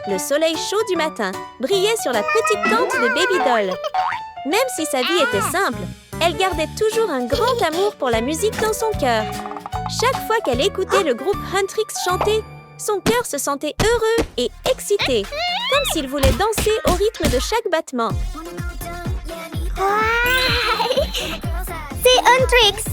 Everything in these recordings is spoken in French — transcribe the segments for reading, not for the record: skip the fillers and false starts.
Le soleil chaud du matin brillait sur la petite tente de Baby Doll. Même si sa vie était simple, elle gardait toujours un grand amour pour la musique dans son cœur. Chaque fois qu'elle écoutait le groupe Huntrix chanter, son cœur se sentait heureux et excité, comme s'il voulait danser au rythme de chaque battement. C'est Huntrix!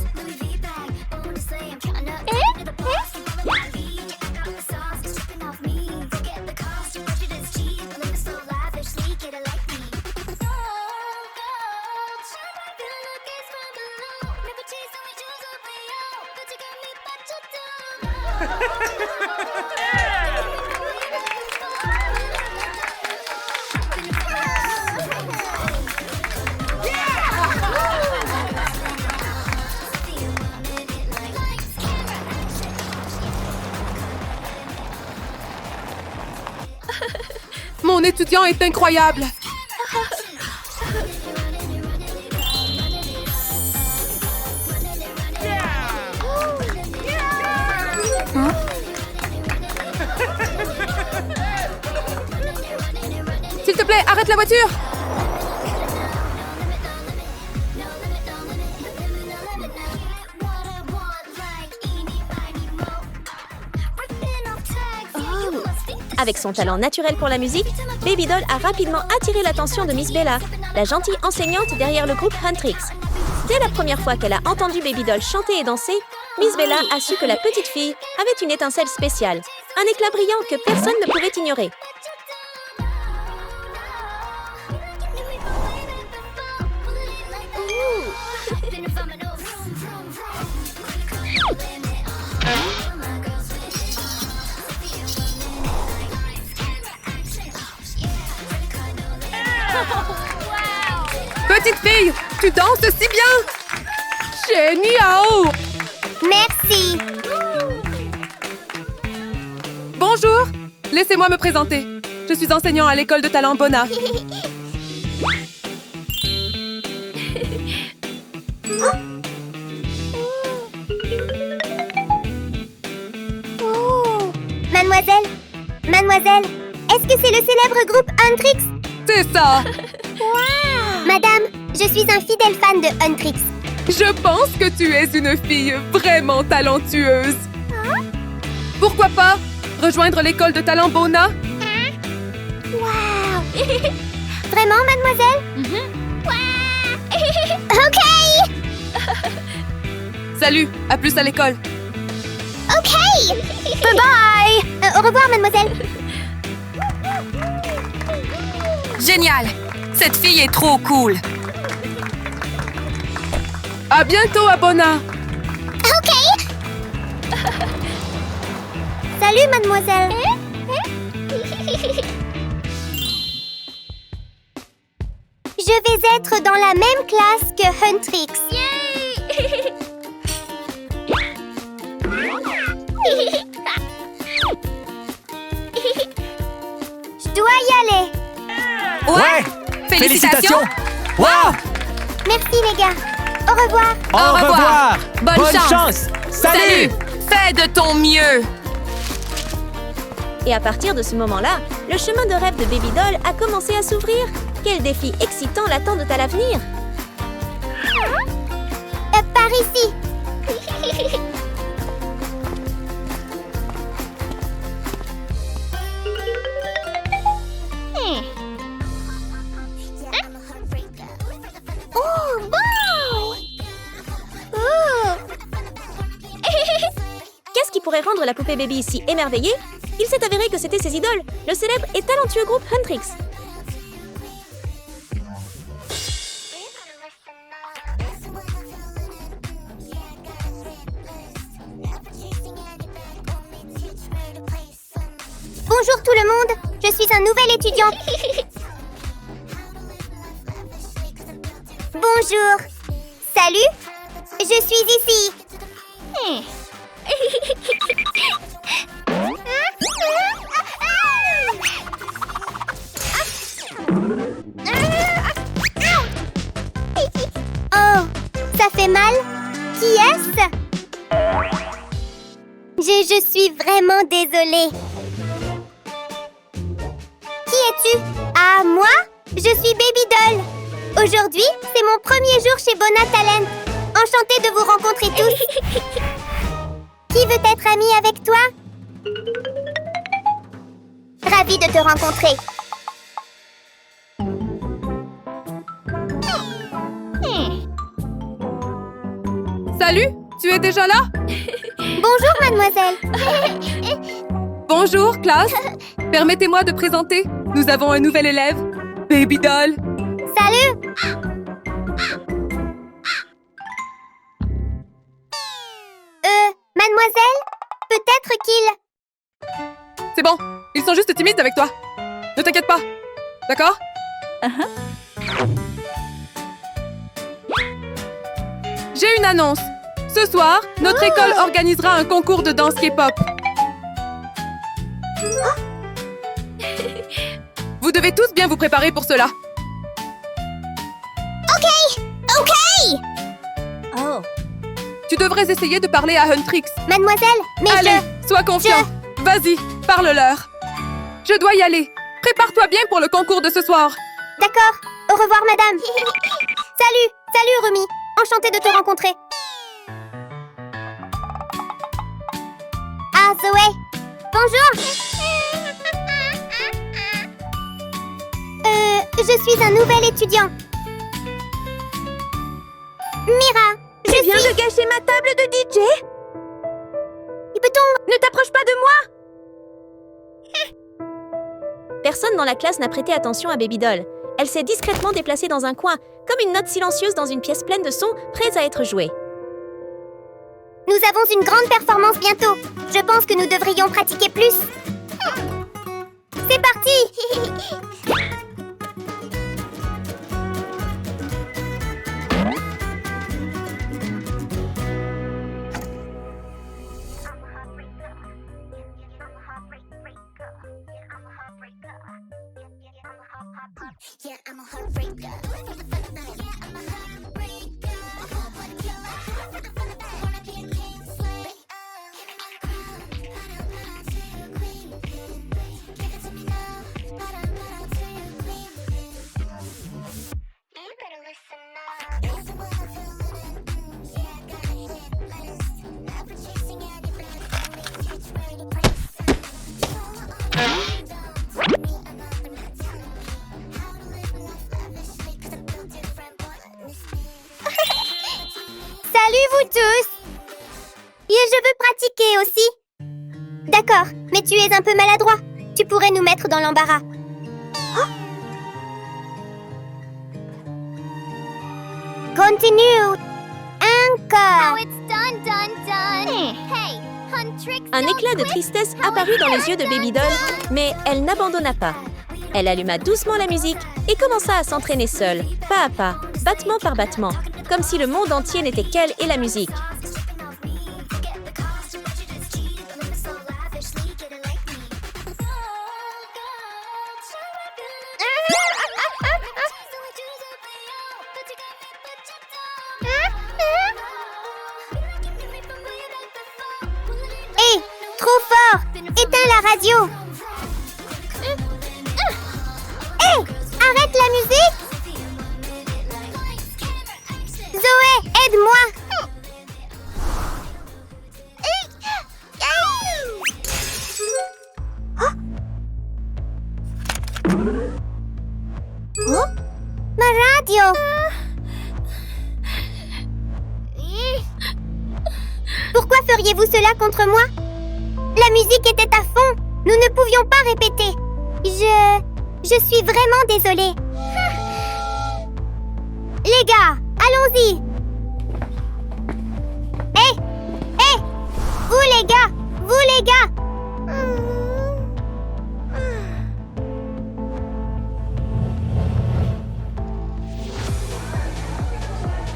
Mon étudiant est incroyable! S'il te plaît, arrête la voiture! Avec son talent naturel pour la musique, Baby Doll a rapidement attiré l'attention de Miss Bella, la gentille enseignante derrière le groupe Huntrix. Dès la première fois qu'elle a entendu Baby Doll chanter et danser, Miss Bella a su que la petite fille avait une étincelle spéciale, un éclat brillant que personne ne pouvait ignorer. Petite fille, tu danses si bien! Génial! Merci! Bonjour! Laissez-moi me présenter. Je suis enseignant à l'école de talent Bona. Mademoiselle, est-ce que c'est le célèbre groupe Huntrix? C'est ça! Madame, je suis un fidèle fan de Huntrix. Je pense que tu es une fille vraiment talentueuse. Pourquoi pas rejoindre l'école de talent Bona? Wow! Vraiment, mademoiselle? OK! Salut, à plus à l'école. OK! Bye-bye! Au revoir, mademoiselle. Génial! Cette fille est trop cool! À bientôt, à Bona! OK! Salut, mademoiselle. Je vais être dans la même classe que Huntrix. Je dois y aller. Ouais! Félicitations! Wow! Merci, les gars. Au revoir. Au revoir! Bonne chance! Salut! Fais de ton mieux! Et à partir de ce moment-là, le chemin de rêve de Baby Doll a commencé à s'ouvrir. Quels défis excitants l'attendent à l'avenir? Par ici. Oh, wow! Qu'est-ce qui pourrait rendre la poupée Baby si émerveillée? Il s'est avéré que c'était ses idoles, le célèbre et talentueux groupe Huntrix. Bonjour tout le monde, je suis un nouvel étudiant. Bonjour. Salut, je suis ici. Oh, ça fait mal? Qui est-ce? Je suis vraiment désolée. t'appelles-tu? Ah, moi? Je suis Baby Doll. Aujourd'hui, c'est mon premier jour chez Bona Talent. Enchantée de vous rencontrer tous. Qui veut être ami avec toi? Ravie de te rencontrer. Salut, tu es déjà là? Bonjour, mademoiselle. Bonjour, classe. Permettez-moi de présenter. Nous avons un nouvel élève, Baby Doll. Salut. Mademoiselle, peut-être qu'il... C'est bon, ils sont juste timides avec toi. Ne t'inquiète pas, d'accord? J'ai une annonce. Ce soir, notre école organisera un concours de danse K-pop. Vous devez tous bien vous préparer pour cela. Ok. Oh. Tu devrais essayer de parler à Huntrix. Mademoiselle, mais Allez, sois confiant. Vas-y, parle-leur. Je dois y aller. Prépare-toi bien pour le concours de ce soir. D'accord. Au revoir, madame. Salut, Rumi. Enchantée de te rencontrer. Ah, Zoé. Bonjour. Je suis un nouvel étudiant. Mira. Tu viens de gâcher ma table de DJ? Peut-on... Ne t'approche pas de moi! Personne dans la classe n'a prêté attention à Baby Doll. Elle s'est discrètement déplacée dans un coin, comme une note silencieuse dans une pièce pleine de sons, prêts à être joués. Nous avons une grande performance bientôt. Je pense que nous devrions pratiquer plus. C'est parti! Salut vous tous! Et je veux pratiquer aussi. D'accord, mais tu es un peu maladroit. Tu pourrais nous mettre dans l'embarras. Continue. Encore. Un éclat de tristesse apparut dans les yeux de Baby Doll, mais elle n'abandonna pas. Elle alluma doucement la musique et commença à s'entraîner seule, pas à pas, battement par battement, comme si le monde entier n'était qu'elle et la musique. Hé, trop fort! Éteins la radio! Hé, arrête la musique! Zoé, aide-moi! Oh, ma radio! Pourquoi feriez-vous cela contre moi? La musique était à fond. Nous ne pouvions pas répéter. Je suis vraiment désolée. Les gars, allons-y. Hé, vous les gars.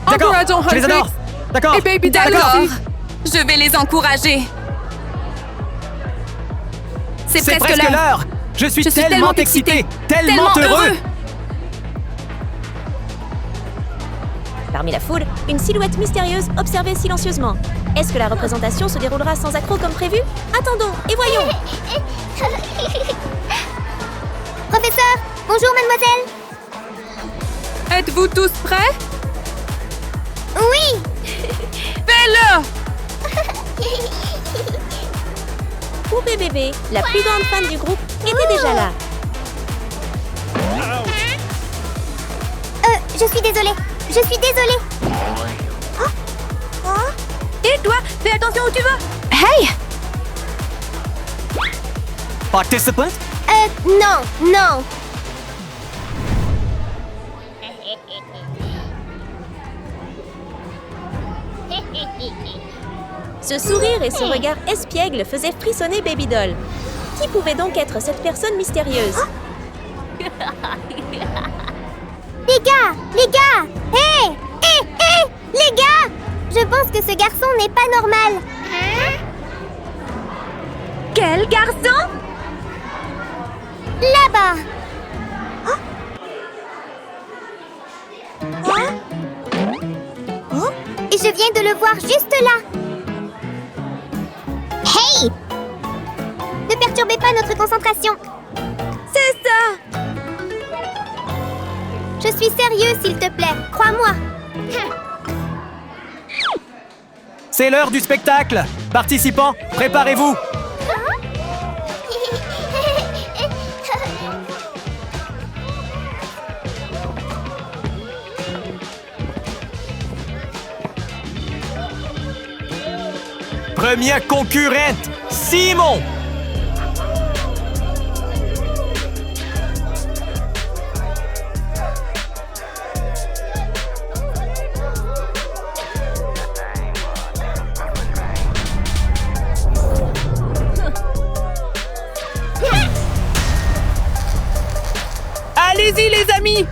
D'accord, Encourageons je les Huntrix adore. D'accord. et Baby Doll D'accord. aussi. Je vais les encourager. C'est C'est presque presque l'heure. l'heure. Je suis tellement tellement excitée, excité, tellement heureux. Parmi la foule, une silhouette mystérieuse observait silencieusement. Est-ce que la représentation se déroulera sans accroc comme prévu? Attendons et voyons! Professeur, Bonjour, mademoiselle. Êtes-vous tous prêts? Oui. Fais-le! Poupée Bébé, la plus grande fan du groupe, était déjà là. Je suis désolée. Je suis désolée. Et toi, fais attention où tu vas. Hey! Participant? Non, non. Ce sourire et ce regard espiègle faisaient frissonner Baby Doll. Qui pouvait donc être cette personne mystérieuse? Les gars! Hé! Les gars! Je pense que ce garçon n'est pas normal. Quel garçon? Là-bas! Et je viens de le voir juste là. Hey! Ne perturbez pas notre concentration. C'est ça! Je suis sérieux, s'il te plaît. Crois-moi. C'est l'heure du spectacle. Participants, préparez-vous. Première concurrente, Simon. Allez-y, les amis!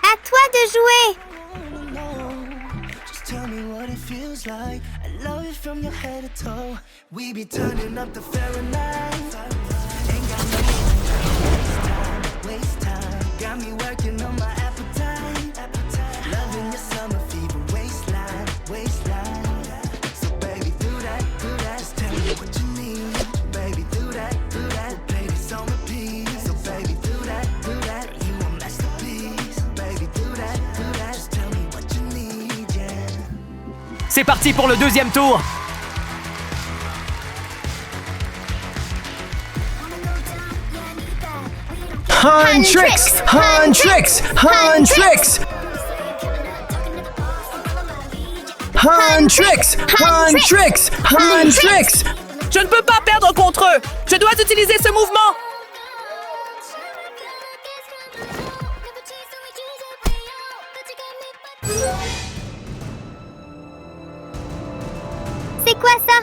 À toi de jouer. Just tell me what it feels like. I love it from your head to toe. We be turning up the Fahrenheit. Ain't got no waste time. Got me working on my appetite. Loving your summer fever waistline. So baby, do that. Just tell me what you need. Baby, do that. Play this on repeat. So baby, do that. You a masterpiece. Baby, do that. Just tell me what you need, yeah. C'est parti pour le deuxième tour. Han tricks. Je ne peux pas perdre contre eux! Je dois utiliser ce mouvement! C'est quoi ça?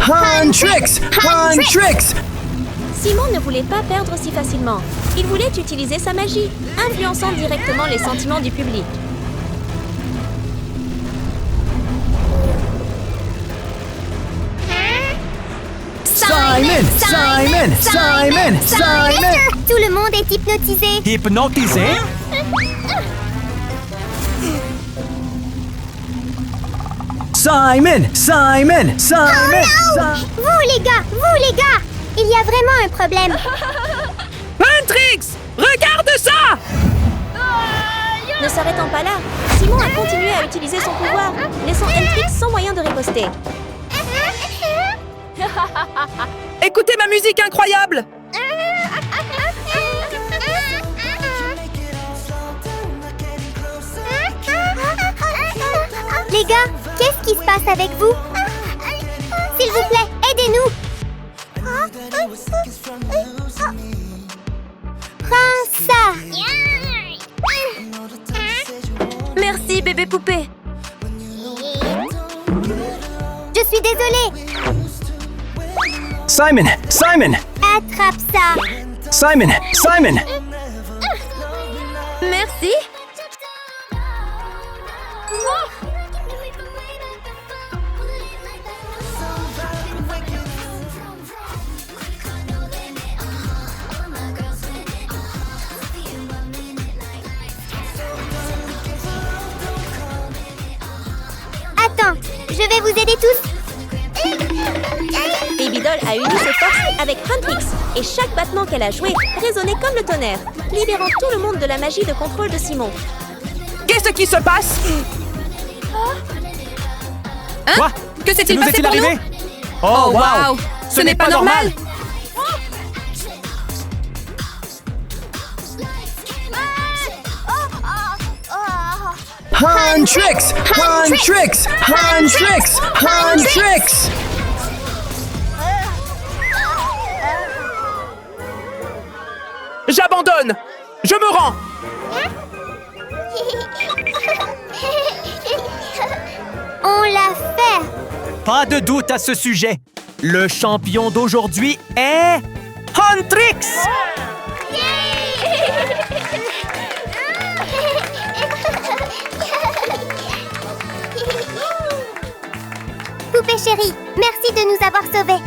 Han tricks. Simon ne voulait pas perdre si facilement. Il voulait utiliser sa magie, influençant directement les sentiments du public. Simon! Simon! Simon! Tout le monde est hypnotisé. Hypnotisé? Simon! Simon! Simon! Vous les gars, il y a vraiment un problème. Huntrix! Regarde ça! Ne s'arrêtant pas là, Simon a continué à utiliser son pouvoir, laissant Huntrix sans moyen de riposter. Écoutez ma musique incroyable! Les gars, qu'est-ce qui se passe avec vous? S'il vous plaît, aidez-nous. Prends ça. Merci, bébé poupée. Je suis désolée. Simon! Simon! Attrape ça. Simon! Simon! Merci. Attends, je vais vous aider tous. Babydoll a uni ses forces avec Huntrix et chaque battement qu'elle a joué résonnait comme le tonnerre, libérant tout le monde de la magie de contrôle de Simon. Qu'est-ce qui se passe? Quoi? Que s'est-il Nous passé est-il pour nous? arrivé? Oh, wow! Ce n'est pas normal. Huntrix! Huntrix! Huntrix! Huntrix! J'abandonne! Je me rends! On l'a fait. Pas de doute à ce sujet. Le champion d'aujourd'hui est... Huntrix! Poupée chérie, merci de nous avoir sauvés.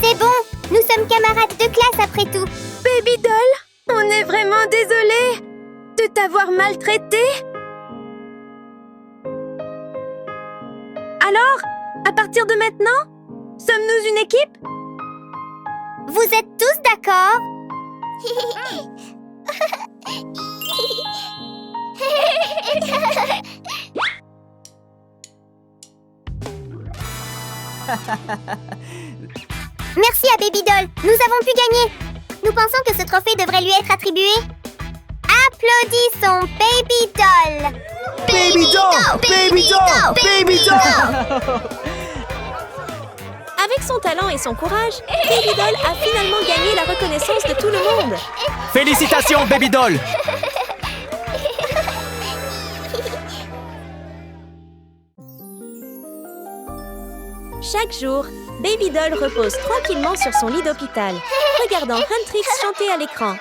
C'est bon, nous sommes camarades de classe après tout. Babydoll, on est vraiment désolé de t'avoir maltraité. Alors, à partir de maintenant, sommes-nous une équipe? Vous êtes tous d'accord? Merci à Babydoll, nous avons pu gagner. Nous pensons que ce trophée devrait lui être attribué. Applaudissons Babydoll. Babydoll! Babydoll! Babydoll! Avec son talent et son courage, Babydoll a finalement gagné la reconnaissance de tout le monde. Félicitations, Babydoll! Chaque jour, Babydoll repose tranquillement sur son lit d'hôpital, regardant Huntrix chanter à l'écran.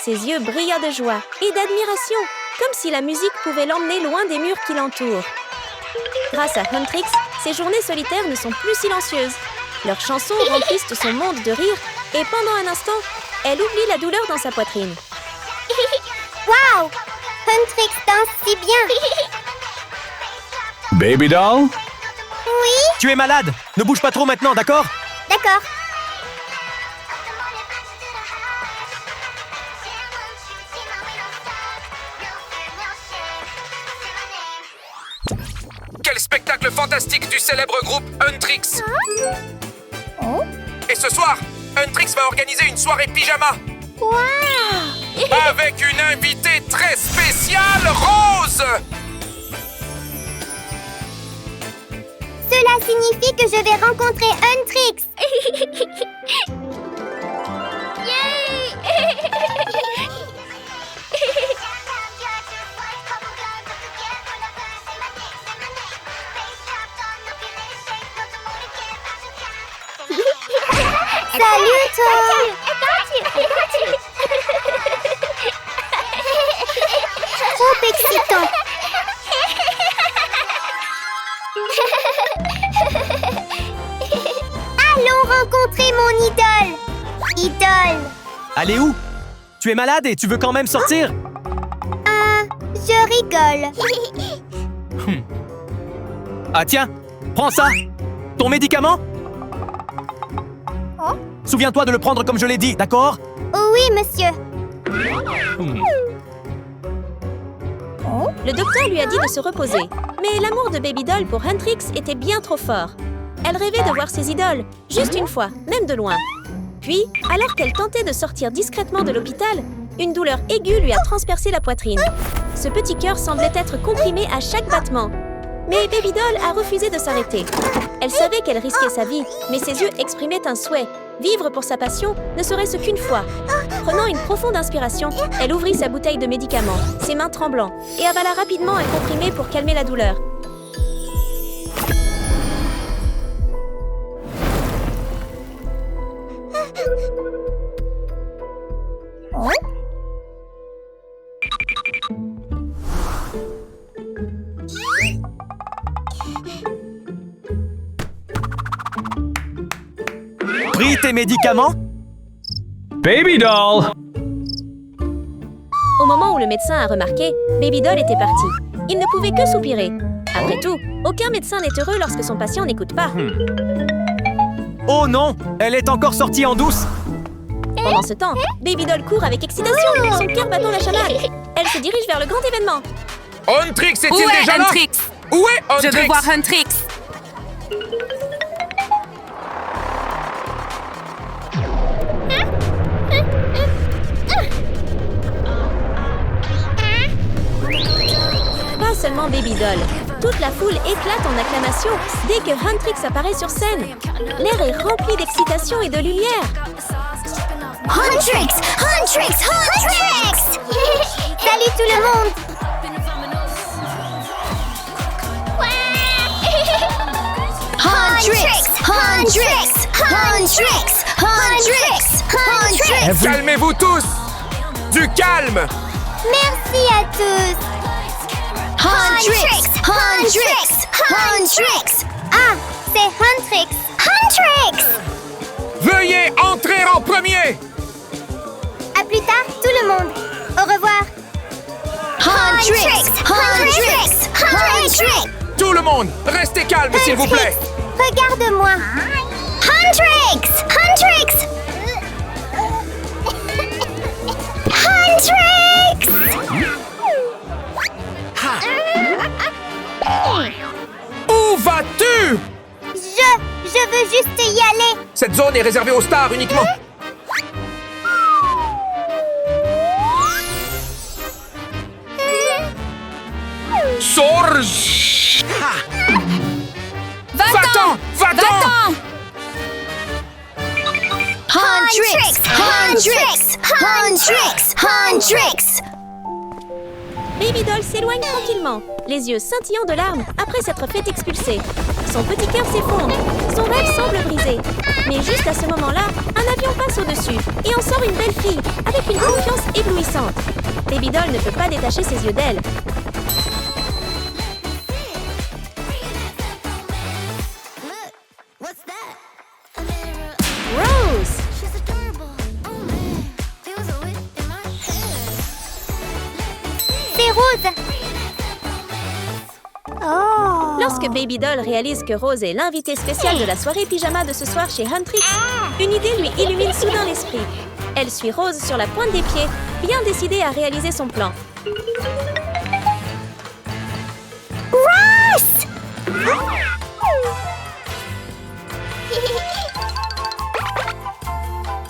Ses yeux brillaient de joie et d'admiration, comme si la musique pouvait l'emmener loin des murs qui l'entourent. Grâce à Huntrix, ses journées solitaires ne sont plus silencieuses. Leurs chansons remplissent son monde de rire et pendant un instant, elle oublie la douleur dans sa poitrine. Wow! Huntrix danse si bien. Babydoll? Oui, Tu es malade. Ne bouge pas trop maintenant, d'accord? d'accord. Quel spectacle fantastique du célèbre groupe Huntrix! Et ce soir, Huntrix va organiser une soirée pyjama! Avec une invitée très spéciale, Rose! Cela signifie que je vais rencontrer Huntrix. Salut toi. Trop excitant. Allons rencontrer mon mon idole. Idole. Allez où? Tu es malade et tu veux quand même sortir? Je rigole. Ah tiens, prends ça! Ton médicament? Souviens-toi de le prendre comme je l'ai dit, d'accord? Oui, monsieur. Le docteur lui a dit de se reposer, mais l'amour de Baby Doll pour Huntrix était bien trop fort. Elle rêvait de voir ses idoles, juste une fois, même de loin. Puis, alors qu'elle tentait de sortir discrètement de l'hôpital, une douleur aiguë lui a transpercé la poitrine. Ce petit cœur semblait être comprimé à chaque battement. Mais Baby Doll a refusé de s'arrêter. Elle savait qu'elle risquait sa vie, mais ses yeux exprimaient un souhait. Vivre pour sa passion ne serait-ce qu'une fois. Prenant une profonde inspiration, elle ouvrit sa bouteille de médicaments, ses mains tremblant, et avala rapidement un comprimé pour calmer la douleur. Pris tes médicaments? Baby doll! Au moment où le médecin a remarqué, Baby Doll était parti. Il ne pouvait que soupirer. Après tout, aucun médecin n'est heureux lorsque son patient n'écoute pas. Oh non! Elle est encore sortie en douce! Pendant ce temps, Baby Doll court avec excitation, son cœur battant la chamade. Elle se dirige vers le grand événement. Huntrix est-il Où est déjà là? Huntrix? Où est Huntrix? Je veux voir Huntrix. Pas seulement Baby Doll. Toute la foule éclate en acclamation dès que Huntrix apparaît sur scène. L'air est rempli d'excitation et de lumière. Huntrix! Huntrix! Huntrix! Salut tout le monde! Huntrix! Huntrix! Huntrix! Huntrix! Huntrix! Calmez-vous tous! Du calme! Merci à tous! Huntrix! Huntrix! Huntrix! Ah, c'est Huntrix! Huntrix! Veuillez entrer en premier! À plus tard, tout le monde! Au revoir! Huntrix! Huntrix! Huntrix! Tout le monde, restez calme, s'il vous plaît! Regarde-moi! Huntrix! Huntrix! Huntrix! Où vas-tu? Je veux juste y aller! Cette zone est réservée aux stars uniquement. Sorge! Va-t'en! Va-t'en! Huntrix! Huntrix! Huntrix! Huntrix! Baby Doll s'éloigne tranquillement, les yeux scintillants de larmes après s'être fait expulser. Son petit cœur s'effondre, son rêve semble brisé. Mais juste à ce moment-là, un avion passe au-dessus et en sort une belle fille avec une confiance éblouissante. Baby Doll ne peut pas détacher ses yeux d'elle. Rose! C'est Rose! Oh! Lorsque Baby Doll réalise que Rose est l'invitée spéciale de la soirée pyjama de ce soir chez Huntrix, une idée lui illumine soudain l'esprit. Elle suit Rose sur la pointe des pieds, bien décidée à réaliser son plan. Rose!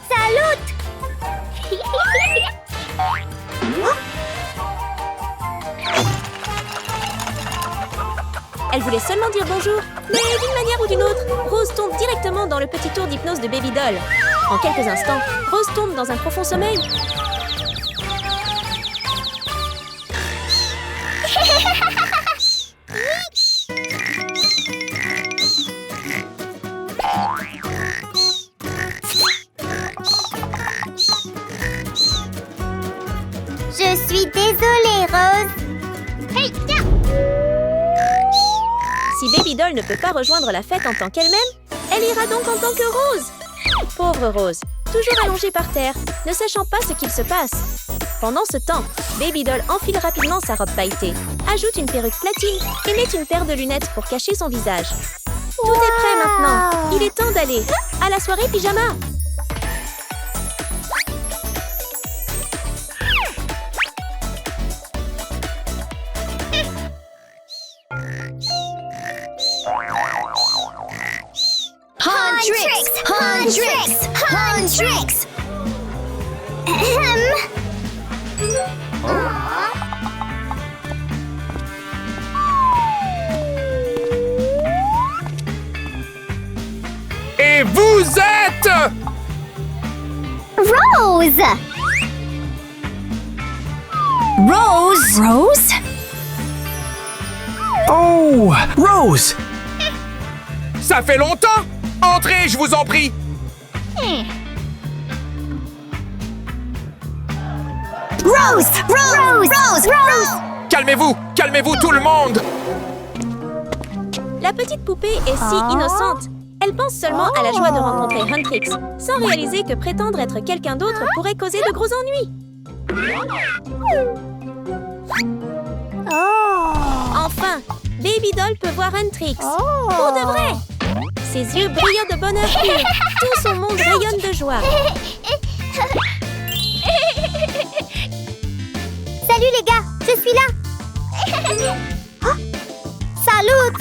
Salut! Elle voulait seulement dire bonjour, mais d'une manière ou d'une autre, Rose tombe directement dans le petit tour d'hypnose de Baby Doll. En quelques instants, Rose tombe dans un profond sommeil. Je suis désolée, Rose. Hey, tiens! Si Baby Doll ne peut pas rejoindre la fête en tant qu'elle-même, elle ira donc en tant que Rose. Pauvre Rose, toujours allongée par terre, ne sachant pas ce qu'il se passe. Pendant ce temps, Baby Doll enfile rapidement sa robe pailletée, ajoute une perruque platine et met une paire de lunettes pour cacher son visage. Tout est prêt maintenant. Il est temps d'aller à la soirée pyjama. Tricks! Et vous êtes... Rose! Rose? Oh, Rose! Ça fait longtemps! Entrez, je vous en prie! Rose! Calmez-vous tout le monde! La petite poupée est si innocente. Elle pense seulement à la joie de rencontrer Huntrix, sans réaliser que prétendre être quelqu'un d'autre pourrait causer de gros ennuis. Enfin, Baby Doll peut voir Huntrix. Pour de vrai! Ses yeux brillent de bonheur pur. Tout son monde rayonne de joie. Salut les gars, je suis là. Salut!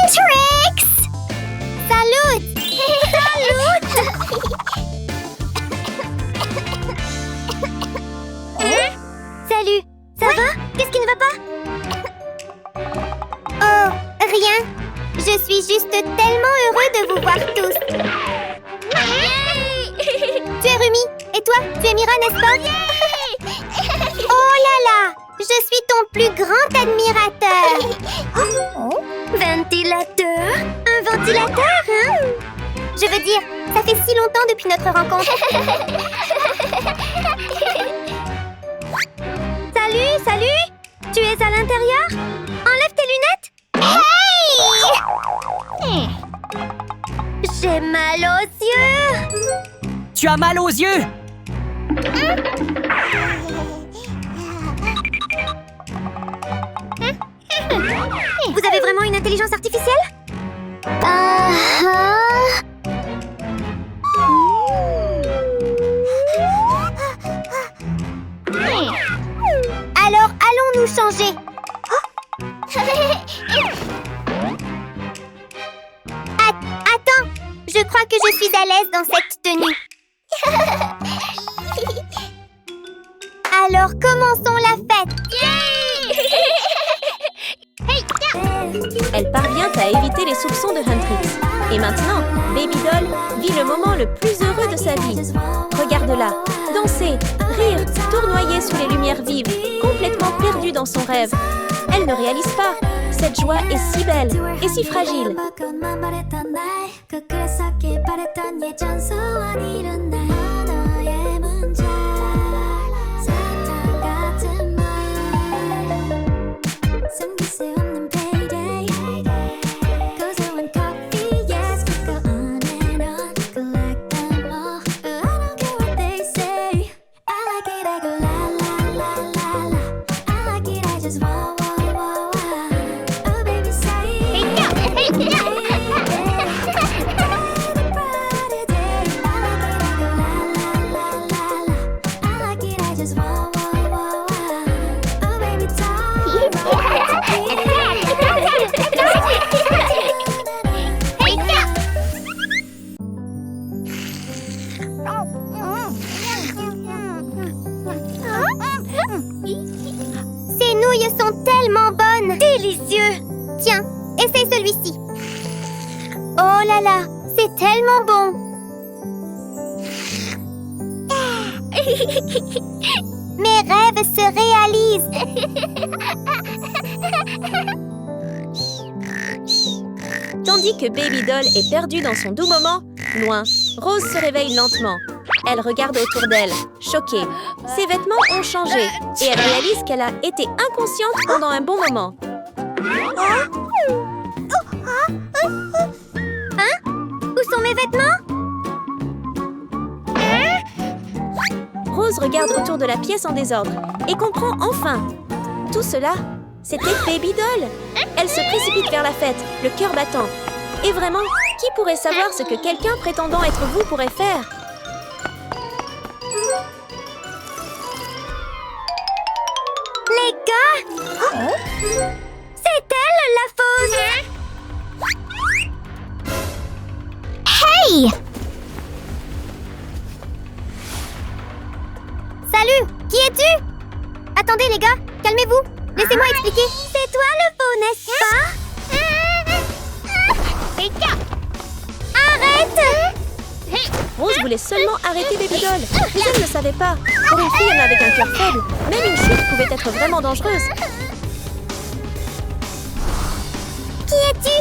Huntrix! Salut! Salut, ça va? Qu'est-ce qui ne va pas? Oh, rien. Je suis juste tellement heureux de vous voir tous. Tu es Rumi, et toi, tu es Mira, n'est-ce pas? Oh là là! Je suis ton plus grand admirateur. Ventilateur? Un ventilateur, hein? Je veux dire, ça fait si longtemps depuis notre rencontre. Salut! Tu es à l'intérieur? Enlève tes lunettes! Hey! J'ai mal aux yeux! Tu as mal aux yeux! Vous avez vraiment une intelligence artificielle? Alors, allons nous changer. Attends, je crois que je suis à l'aise dans cette tenue. Alors, commençons la fête. Elle parvient à éviter les soupçons de Huntrix. Et maintenant, Baby Doll vit le moment le plus heureux de sa vie. Regarde-la, danser, rire, tournoyer sous les lumières vives, complètement perdue dans son rêve. Elle ne réalise pas. Cette joie est si belle et si fragile. Ces nouilles sont tellement bonnes! Délicieux! Tiens, essaye celui-ci. Oh là là, c'est tellement bon! Mes rêves se réalisent! Tandis que Baby Doll est perdue dans son doux moment, loin, Rose se réveille lentement. Elle regarde autour d'elle, choquée. Ses vêtements ont changé et elle réalise qu'elle a été inconsciente pendant un bon moment. Hein? Où sont mes vêtements? Rose regarde autour de la pièce en désordre et comprend enfin. Tout cela, c'était Baby Doll. Elle se précipite vers la fête, le cœur battant. Et vraiment, qui pourrait savoir ce que quelqu'un prétendant être vous pourrait faire? Les gars! C'est elle, la fausse! Hey! Salut! Qui es-tu? Attendez, les gars, calmez-vous. Laissez-moi expliquer. C'est toi le faux, n'est-ce pas? Arrête! Rose voulait seulement arrêter Baby Doll, mais elle ne savait pas. Pour une fille avec un cœur faible, même une chute pouvait être vraiment dangereuse. Qui es-tu?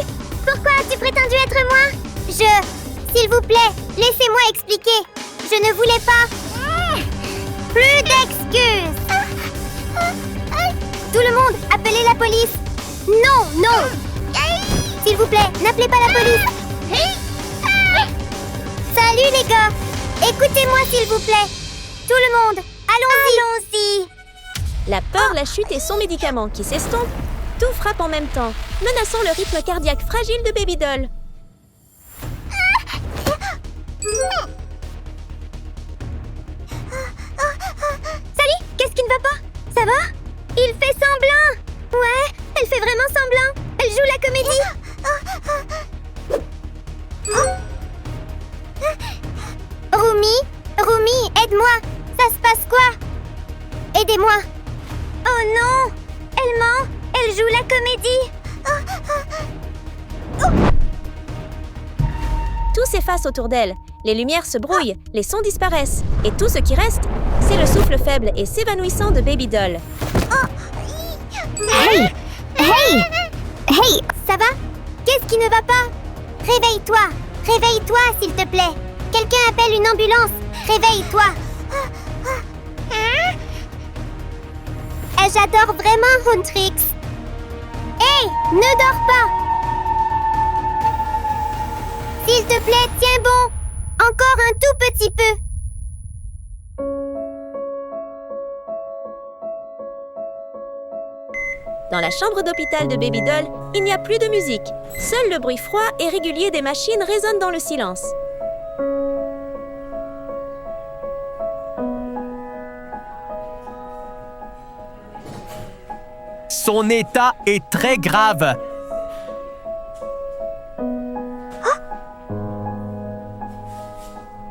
Pourquoi as-tu prétendu être moi? S'il vous plaît, laissez-moi expliquer. Je ne voulais pas. Plus d'excuses. Tout le monde, appelez la police. Non, non. S'il vous plaît, n'appelez pas la police. Salut les gars. Écoutez-moi s'il vous plaît. Tout le monde, allons-y. La peur, la chute et son médicament qui s'estompe, tout frappe en même temps, menaçant le rythme cardiaque fragile de Baby Doll. Salut, qu'est-ce qui ne va pas? Ça va? Il fait semblant. Ouais, elle fait vraiment semblant. Elle joue la comédie. Rumi, aide-moi. Ça se passe quoi? Aidez-moi. Oh non, elle ment. Elle joue la comédie. Tout s'efface autour d'elle. Les lumières se brouillent, les sons disparaissent. Et tout ce qui reste, c'est le souffle faible et s'évanouissant de Baby Doll. Hey, ça va? Qu'est-ce qui ne va pas? Réveille-toi, s'il te plaît. Quelqu'un appelle une ambulance. Réveille-toi. J'adore vraiment Huntrix. Hey, ne dors pas. S'il te plaît, tiens bon. Encore un tout petit peu. Dans la chambre d'hôpital de Baby Doll, il n'y a plus de musique. Seul le bruit froid et régulier des machines résonne dans le silence. Son état est très grave.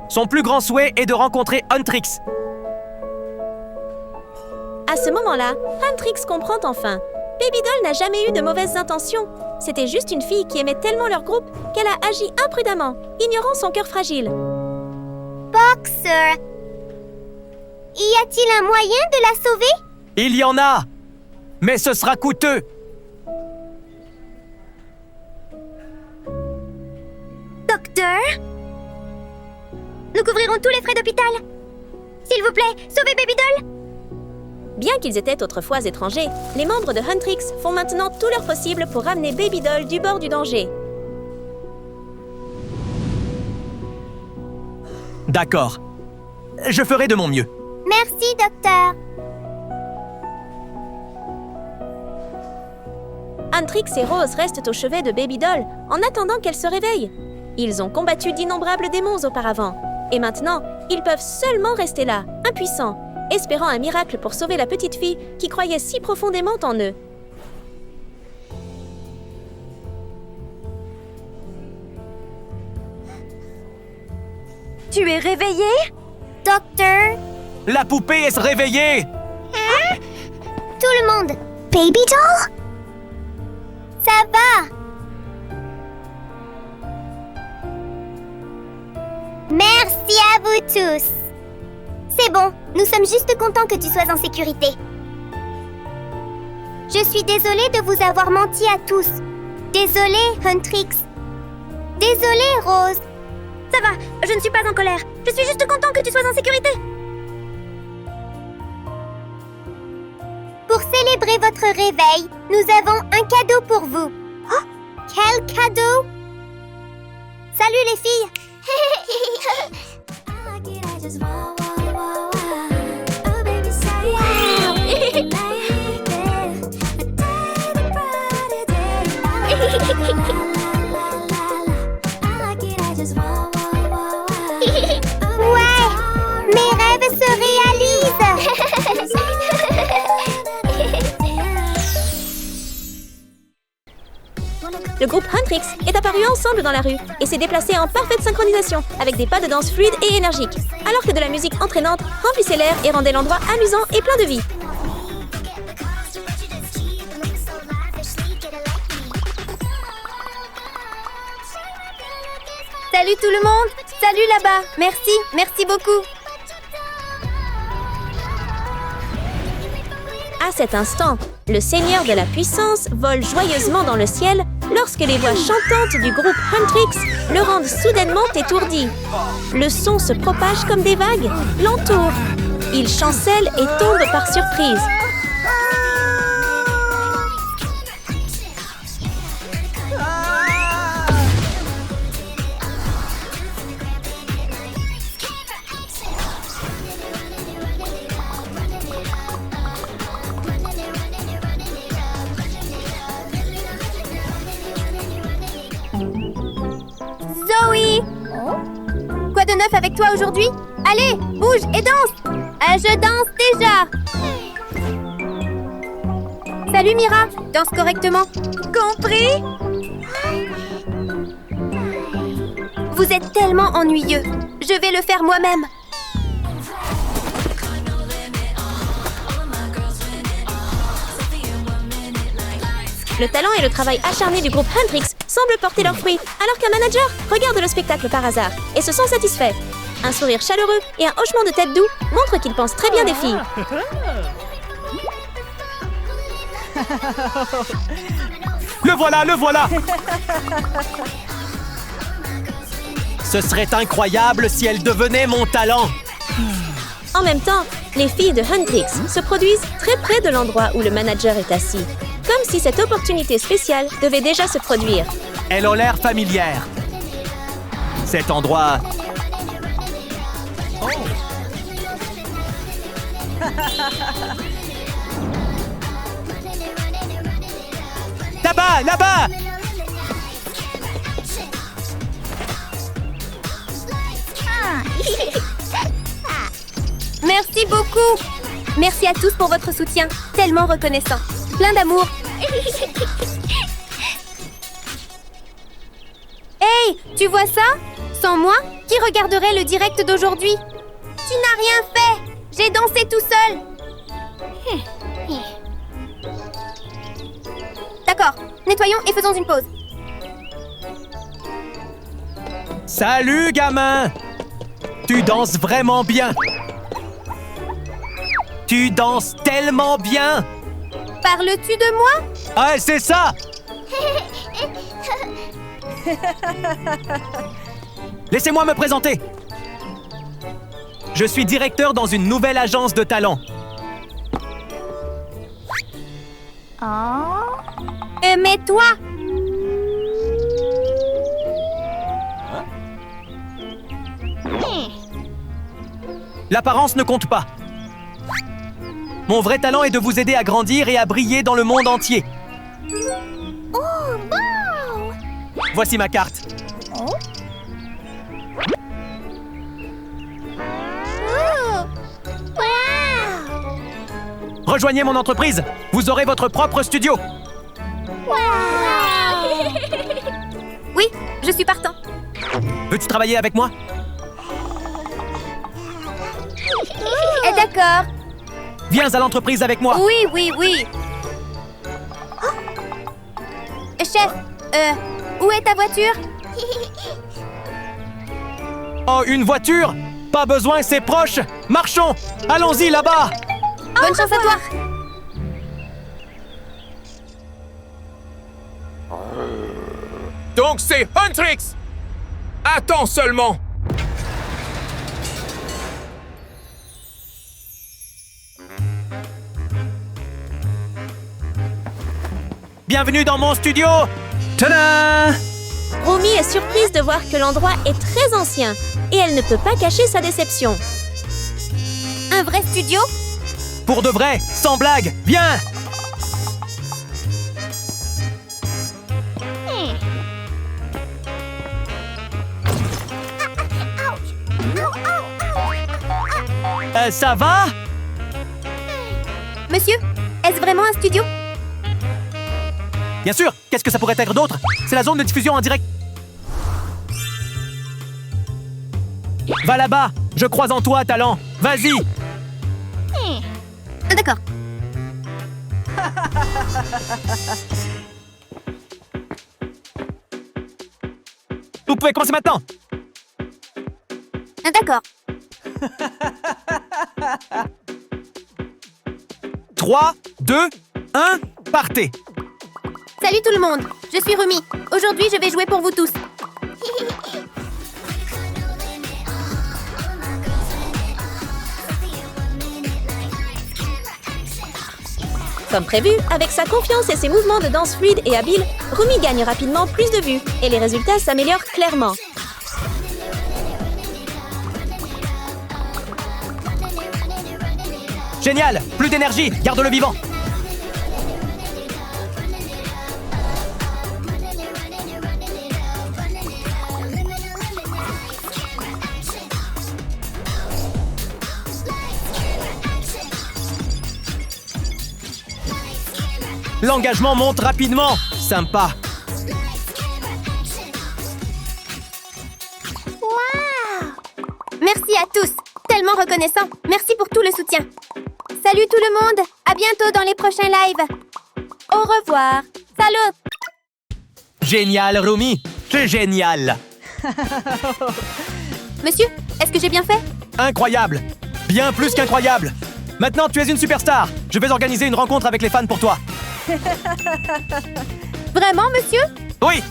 Son plus grand souhait est de rencontrer Huntrix. À ce moment-là, Huntrix comprend enfin. Baby Doll n'a jamais eu de mauvaises intentions. C'était juste une fille qui aimait tellement leur groupe qu'elle a agi imprudemment, ignorant son cœur fragile. Boxer. Y a-t-il un moyen de la sauver? Il y en a, mais ce sera coûteux. Docteur? Nous couvrirons tous les frais d'hôpital. S'il vous plaît, sauvez Baby Doll. Bien qu'ils étaient autrefois étrangers, les membres de Huntrix font maintenant tout leur possible pour ramener Baby Doll du bord du danger. D'accord. Je ferai de mon mieux. Merci, docteur. Huntrix et Rose restent au chevet de Baby Doll en attendant qu'elle se réveille. Ils ont combattu d'innombrables démons auparavant. Et maintenant, ils peuvent seulement rester là, impuissants, espérant un miracle pour sauver la petite fille qui croyait si profondément en eux. Tu es réveillé? Docteur? La poupée est réveillée. Tout le monde. Baby Doll? Ça va? Merci à vous tous. C'est bon, nous sommes juste contents que tu sois en sécurité. Je suis désolée de vous avoir menti à tous. Désolée, Huntrix. Désolée, Rose. Ça va, je ne suis pas en colère. Je suis juste content que tu sois en sécurité. Pour célébrer votre réveil, Nous avons un cadeau pour vous. Oh, quel cadeau! Salut les filles! Ouais! Mes rêves se réalisent! Le groupe Huntrix est apparu ensemble dans la rue et s'est déplacé en parfaite synchronisation avec des pas de danse fluides et énergiques, alors que de la musique entraînante remplissait l'air et rendait l'endroit amusant et plein de vie. Salut tout le monde! Salut là-bas! Merci beaucoup! À cet instant, le Seigneur de la Puissance vole joyeusement dans le ciel lorsque les voix chantantes du groupe Huntrix le rendent soudainement étourdi. Le son se propage comme des vagues, l'entoure. Il chancelle et tombe par surprise. Zoé! Quoi de neuf avec toi aujourd'hui? Allez, bouge et danse! Je danse déjà! Salut Mira, danse correctement. Compris? Vous êtes tellement ennuyeux. Je vais le faire moi-même. Le talent et le travail acharné du groupe Huntrix semblent porter leurs fruits, alors qu'un manager regarde le spectacle par hasard et se sent satisfait. Un sourire chaleureux et un hochement de tête doux montrent qu'il pense très bien des filles. Le voilà, le voilà! Ce serait incroyable si elle devenait mon talent! En même temps, les filles de Huntrix se produisent très près de l'endroit où le manager est assis, comme si cette opportunité spéciale devait déjà se produire. Elles ont l'air familières. Cet endroit... Là-bas, là-bas! Merci beaucoup! Merci à tous pour votre soutien. Tellement reconnaissant. Plein d'amour. Hey, tu vois ça? Sans moi, qui regarderait le direct d'aujourd'hui? Tu n'as rien fait! J'ai dansé tout seul! D'accord, nettoyons et faisons une pause. Salut, gamin! Tu danses vraiment bien! Tu danses tellement bien! Parles-tu de moi? Ah, c'est ça! Laissez-moi me présenter! Je suis directeur dans une nouvelle agence de talent. Mais toi? L'apparence ne compte pas. Mon vrai talent est de vous aider à grandir et à briller dans le monde entier. Voici ma carte. Rejoignez mon entreprise. Vous aurez votre propre studio. Oui, je suis partant. Veux-tu travailler avec moi? D'accord. Viens à l'entreprise avec moi. Oui. Chef, où est ta voiture? Oh, une voiture? Pas besoin, c'est proche. Marchons. Allons-y là-bas. Bonne chance à toi. Donc c'est Huntrix! Attends seulement! Bienvenue dans mon studio! Tada! Rumi est surprise de voir que l'endroit est très ancien et elle ne peut pas cacher sa déception. Un vrai studio? Pour de vrai, sans blague, viens! Ça va? Monsieur, est-ce vraiment un studio? Bien sûr! Qu'est-ce que ça pourrait être d'autre? C'est la zone de diffusion en direct. Va là-bas! Je crois en toi, talent! Vas-y! D'accord. Vous pouvez commencer maintenant! D'accord. 3, 2, 1, partez! Salut tout le monde, je suis Rumi. Aujourd'hui, je vais jouer pour vous tous. Comme prévu, avec sa confiance et ses mouvements de danse fluides et habiles, Rumi gagne rapidement plus de vues et les résultats s'améliorent clairement. Génial! Plus d'énergie! Garde-le vivant! L'engagement monte rapidement! Sympa! Merci à tous, tellement reconnaissant. Merci pour tout le soutien. Salut tout le monde, à bientôt dans les prochains lives. Au revoir. Salut! Génial, Rumi! C'est génial! Monsieur, est-ce que j'ai bien fait? Incroyable! Bien plus qu'incroyable! Maintenant, tu es une superstar! Je vais organiser une rencontre avec les fans pour toi! Vraiment, monsieur? Oui!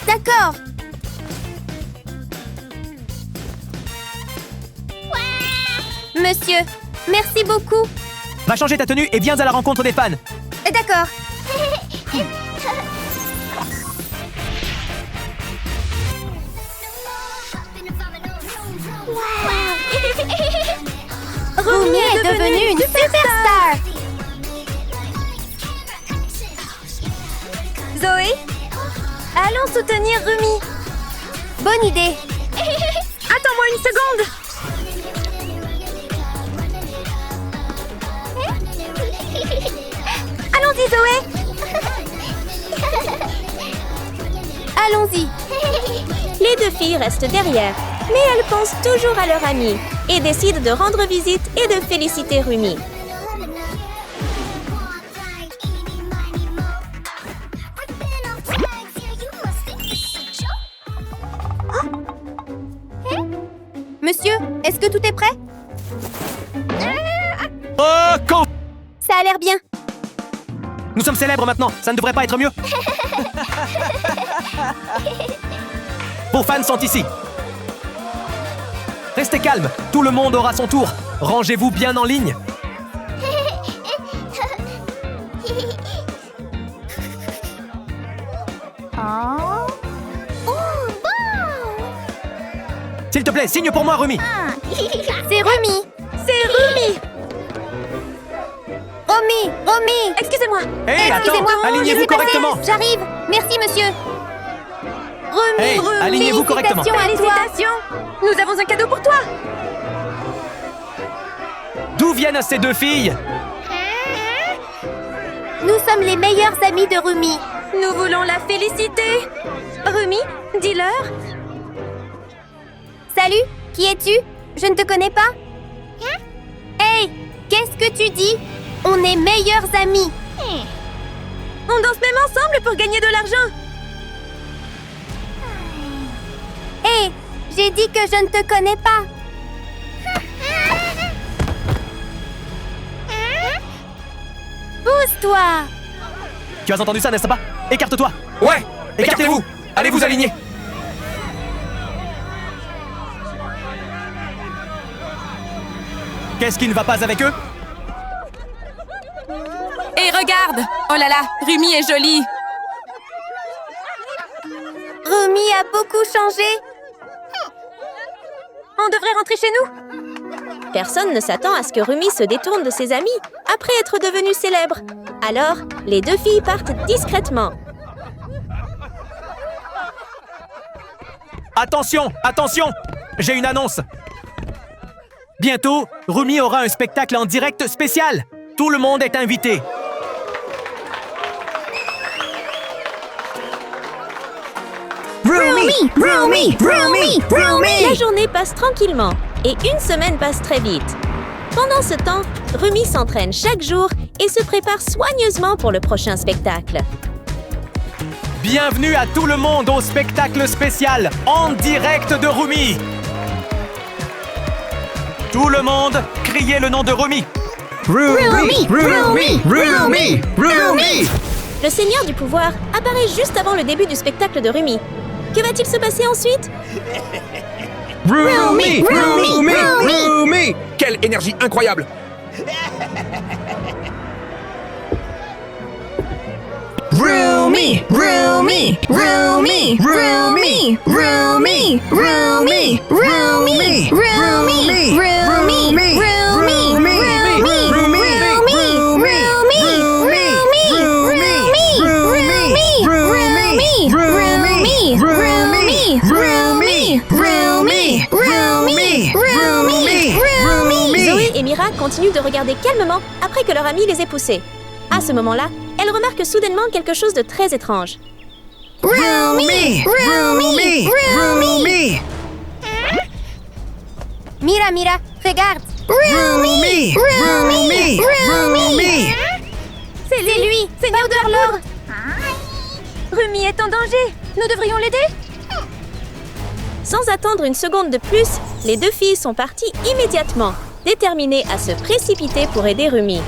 D'accord. Monsieur, merci beaucoup. Va changer ta tenue et viens à la rencontre des fans! D'accord. Rumi est devenue une superstar. Zoé, allons soutenir Rumi. Bonne idée. Attends-moi une seconde. Allons-y, Zoé. Allons-y. Les deux filles restent derrière, mais elles pensent toujours à leur amie et décident de rendre visite et de féliciter Rumi. Monsieur, est-ce que tout est prêt? Oh, quand... Ça a l'air bien. Nous sommes célèbres maintenant, ça ne devrait pas être mieux. Vos fans sont ici. Restez calme, tout le monde aura son tour. Rangez-vous bien en ligne. S'il te plaît, signe pour moi, Rumi. C'est Rumi. C'est Rumi. Rumi. Excusez-moi. Hé, attends, Excusez-moi, alignez-vous je suis passée. correctement. J'arrive. Merci, monsieur. Rumi, Hey, alignez-vous correctement. Félicitations à toi. Nous avons un cadeau pour toi. D'où viennent ces deux filles? Nous sommes les meilleurs amis de Rumi. Nous voulons la féliciter. Rumi, dis-leur. Salut, qui es-tu? Je ne te connais pas. Hey, qu'est-ce que tu dis? On est meilleurs amis. On danse même ensemble pour gagner de l'argent. Hey, j'ai dit que je ne te connais pas. Pousse-toi. Tu as entendu ça, n'est-ce pas? Écarte-toi. Ouais! Écartez-vous! Allez vous aligner! Qu'est-ce qui ne va pas avec eux? Et Regarde! Oh là là, Rumi est jolie! Rumi a beaucoup changé. On devrait rentrer chez nous. Personne ne s'attend à ce que Rumi se détourne de ses amis après être devenue célèbre. Alors, les deux filles partent discrètement. Attention, attention! J'ai une annonce. Bientôt, Rumi aura un spectacle en direct spécial. Tout le monde est invité. Rumi, Rumi, Rumi, Rumi. La journée passe tranquillement et une semaine passe très vite. Pendant ce temps, Rumi s'entraîne chaque jour et se prépare soigneusement pour le prochain spectacle. Bienvenue à tout le monde au spectacle spécial en direct de Rumi. Tout le monde, criez le nom de Rumi. Rumi, Rumi, Rumi, Rumi. Le Seigneur du Pouvoir apparaît juste avant le début du spectacle de Rumi. Que va-t-il se passer ensuite? Rumi, Rumi, Rumi. Quelle énergie incroyable! Rumi, Rumi, Rumi, Rumi, Rumi, Rumi, Rumi, Rumi, Rumi, Zoé et Mira continuent de regarder calmement après que leur ami les ait poussés. À ce moment-là, elles remarquent soudainement quelque chose de très étrange. Rumi, Rumi, Rumi. Mira, Mira, regarde. Rumi, Rumi, Rumi. C'est lui, Seigneur de l'Ordre. Rumi est en danger. Nous devrions l'aider. Sans attendre une seconde de plus, les deux filles sont parties immédiatement, déterminées à se précipiter pour aider Rumi.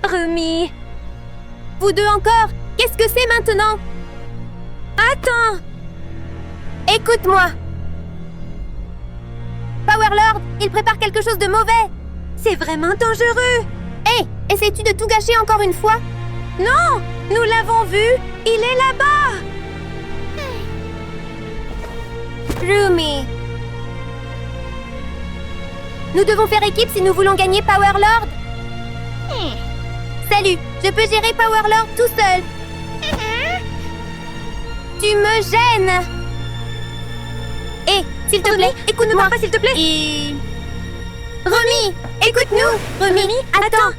Rumi. Vous deux encore. Qu'est-ce que c'est maintenant? Attends. Écoute-moi. Powerlord, il prépare quelque chose de mauvais. C'est vraiment dangereux. Hé, essaies-tu de tout gâcher encore une fois? Non, nous l'avons vu. Il est là-bas. Rumi. Nous devons faire équipe si nous voulons gagner Powerlord. Salut, je peux gérer Powerlord tout seul. Tu me gênes. Hé, s'il te plaît, écoute-moi. Ne parle pas, s'il te plaît. Rumi, écoute-nous. Rumi, attends.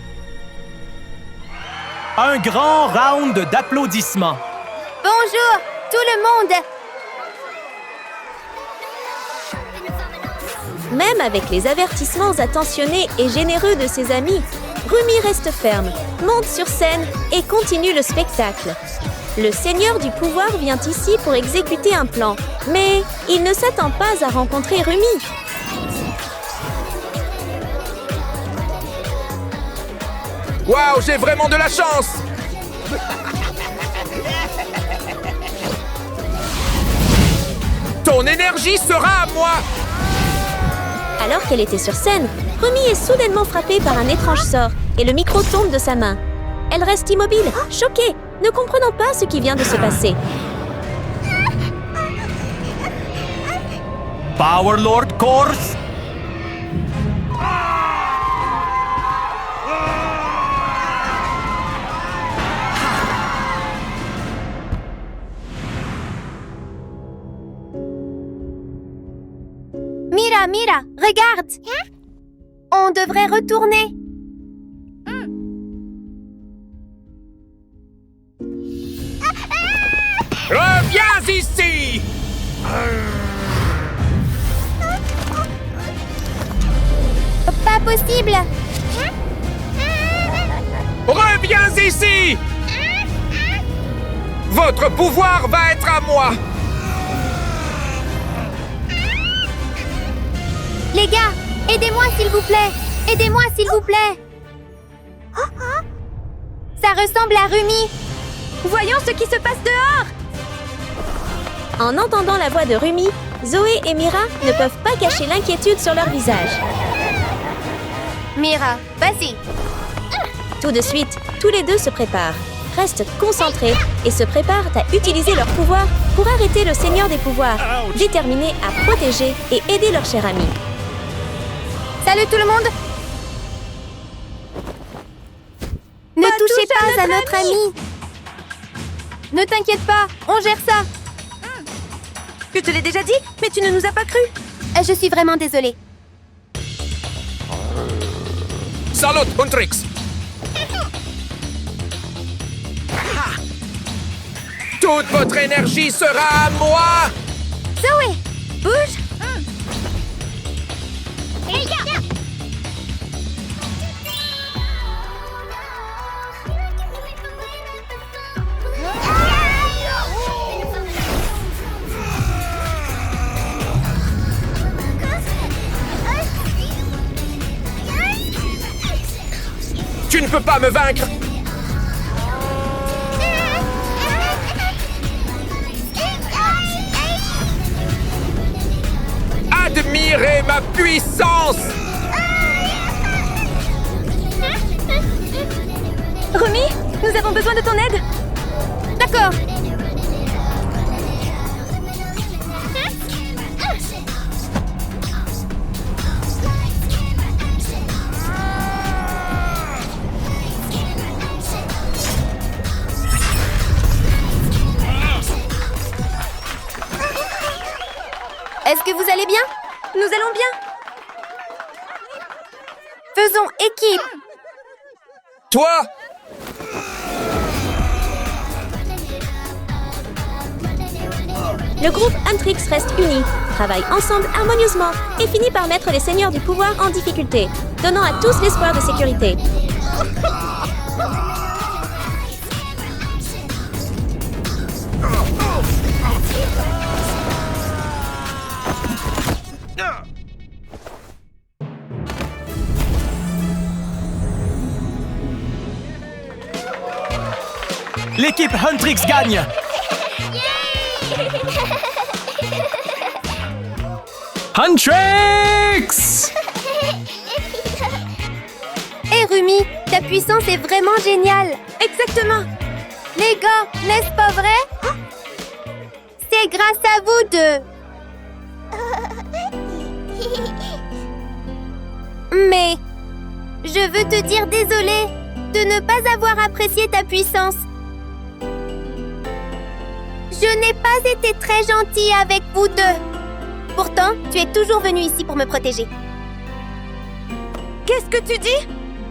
Un grand round d'applaudissements. Bonjour, tout le monde. Même avec les avertissements attentionnés et généreux de ses amis, Rumi reste ferme, monte sur scène et continue le spectacle. Le Seigneur du Pouvoir vient ici pour exécuter un plan, mais il ne s'attend pas à rencontrer Rumi. Waouh, j'ai vraiment de la chance! Ton énergie sera à moi! Alors qu'elle était sur scène, Rumi est soudainement frappée par un étrange sort et le micro tombe de sa main. Elle reste immobile, choquée, ne comprenant pas ce qui vient de se passer. Powerlord Course. Mira, Mira, regarde. On devrait retourner. Reviens ici! Pas possible. Reviens ici! Votre pouvoir va être à moi! Les gars, aidez-moi s'il vous plaît. Aidez-moi s'il vous plaît. Ça ressemble à Rumi. Voyons ce qui se passe dehors! En entendant la voix de Rumi, Zoé et Mira ne peuvent pas cacher l'inquiétude sur leur visage. Mira, vas-y. Tout de suite, tous les deux se préparent, restent concentrés et se préparent à utiliser leur pouvoir pour arrêter le Seigneur des pouvoirs, déterminés à protéger et aider leur cher ami. Salut tout le monde! Ne touchez pas à notre ami! Ne t'inquiète pas, on gère ça. Je te l'ai déjà dit, mais tu ne nous as pas cru. Je suis vraiment désolée. Salut, Huntrix! Toute votre énergie sera à moi! Zoé, bouge! Tu ne peux pas me vaincre! Admirez ma puissance! Rumi, nous avons besoin de ton aide. D'accord. Est-ce que vous allez bien? Nous allons bien. Faisons équipe. Toi! Le groupe Huntrix reste uni, travaille ensemble harmonieusement et finit par mettre les seigneurs du pouvoir en difficulté, donnant à tous l'espoir de sécurité. L'équipe Huntrix gagne! Huntrix! Hé Rumi, ta puissance est vraiment géniale. Exactement. Les gars, n'est-ce pas vrai? C'est grâce à vous deux. Mais je veux te dire désolée de ne pas avoir apprécié ta puissance. Je n'ai pas été très gentille avec vous deux. Pourtant, tu es toujours venu ici pour me protéger. Qu'est-ce que tu dis?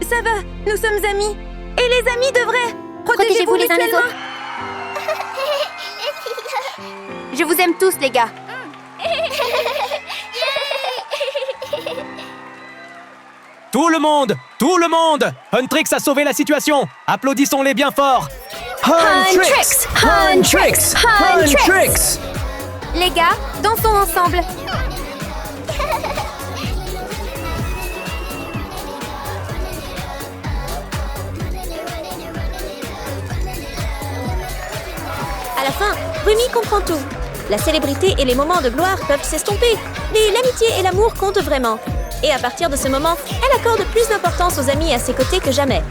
Ça va, nous sommes amis. Et les amis devraient. Protégez-vous les uns les mutuellement. autres. Je vous aime tous, les gars. Tout le monde! Tout le monde! Huntrix a sauvé la situation! Applaudissons-les bien fort! Huntrix! Huntrix! Huntrix! Les gars, dansons ensemble. À la fin, Rumi comprend tout. La célébrité et les moments de gloire peuvent s'estomper, mais l'amitié et l'amour comptent vraiment. Et à partir de ce moment, elle accorde plus d'importance aux amis à ses côtés que jamais.